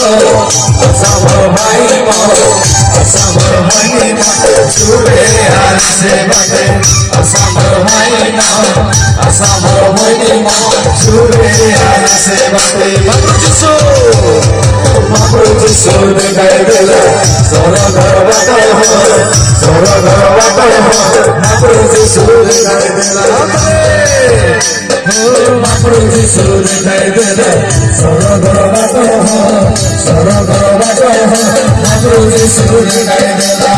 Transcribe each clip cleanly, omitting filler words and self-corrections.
असामो भाई मो असामो भाई मो छुरे हाल से बाटे असामो भाई मो असामो भाई मो छुरे हाल से बाटे महाप्रभु जिसु दिखाई देला सोरा घर बाटे हो सोरा घर बाटे हो महाप्रभु जिसु दिखाई देला महाप्रभु जिसु दिखाई देला सोरा घर बाटे हो सोरा घर बाटे हो महाप्रभु जिसु दिखाई देला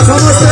समस्त